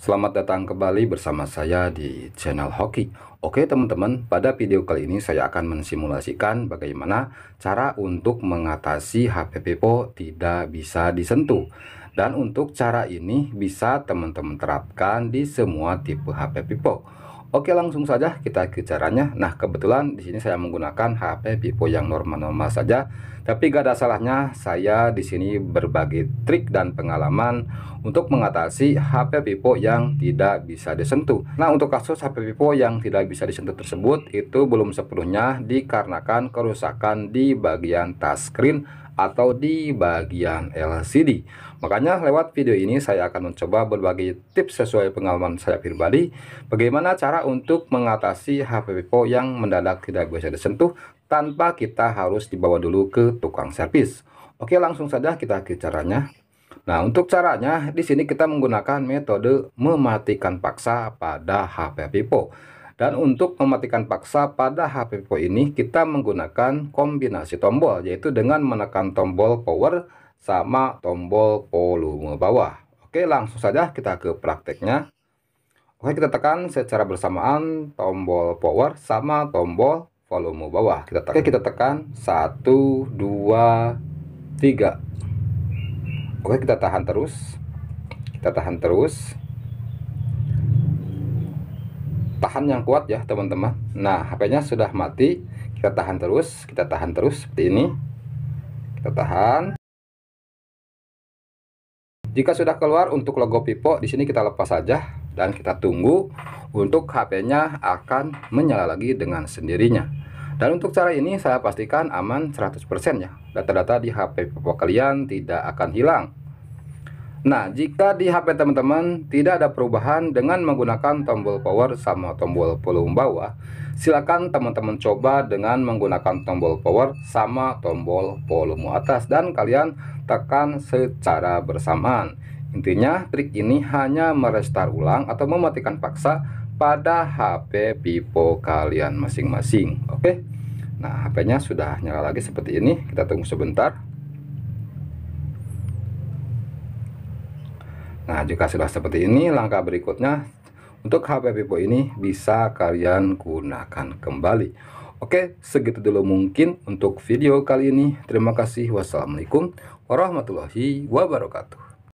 Selamat datang kembali bersama saya di channel Hoki. Oke teman-teman, pada video kali ini saya akan mensimulasikan bagaimana cara untuk mengatasi HP Vivo tidak bisa disentuh. Dan untuk cara ini bisa teman-teman terapkan di semua tipe HP Vivo. Oke, langsung saja kita ke caranya. Nah, kebetulan di sini saya menggunakan HP Vivo yang normal-normal saja, tapi gak ada salahnya saya di sini berbagi trik dan pengalaman untuk mengatasi HP Vivo yang tidak bisa disentuh. Nah, untuk kasus HP Vivo yang tidak bisa disentuh tersebut itu belum sepenuhnya dikarenakan kerusakan di bagian touchscreen atau di bagian LCD. Makanya lewat video ini saya akan mencoba berbagi tips sesuai pengalaman saya pribadi bagaimana cara untuk mengatasi HP Vivo yang mendadak tidak bisa disentuh tanpa kita harus dibawa dulu ke tukang servis. Oke, langsung saja kita ke caranya. Nah, untuk caranya di sini kita menggunakan metode mematikan paksa pada HP Vivo. Dan untuk mematikan paksa pada HP Vivo ini kita menggunakan kombinasi tombol, yaitu dengan menekan tombol power sama tombol volume bawah. Oke, langsung saja kita ke prakteknya. Oke, kita tekan secara bersamaan tombol power sama tombol volume bawah. Oke, kita tekan 1, 2, 3. Oke, kita tahan terus. Kita tahan terus. Tahan yang kuat ya teman-teman. Nah, HP-nya sudah mati. Kita tahan terus seperti ini. Kita tahan. Jika sudah keluar untuk logo Vivo, di sini kita lepas saja dan kita tunggu untuk HP-nya akan menyala lagi dengan sendirinya. Dan untuk cara ini saya pastikan aman 100% ya. Data-data di HP Vivo kalian tidak akan hilang. Nah, jika di HP teman-teman tidak ada perubahan dengan menggunakan tombol power sama tombol volume bawah, silakan teman-teman coba dengan menggunakan tombol power sama tombol volume atas dan kalian tekan secara bersamaan. Intinya trik ini hanya merestart ulang atau mematikan paksa pada HP Vivo kalian masing-masing. Oke. Nah, HP-nya sudah nyala lagi seperti ini. Kita tunggu sebentar. Nah, jika sudah seperti ini, langkah berikutnya untuk HP Vivo ini bisa kalian gunakan kembali. Oke, segitu dulu mungkin untuk video kali ini. Terima kasih. Wassalamualaikum warahmatullahi wabarakatuh.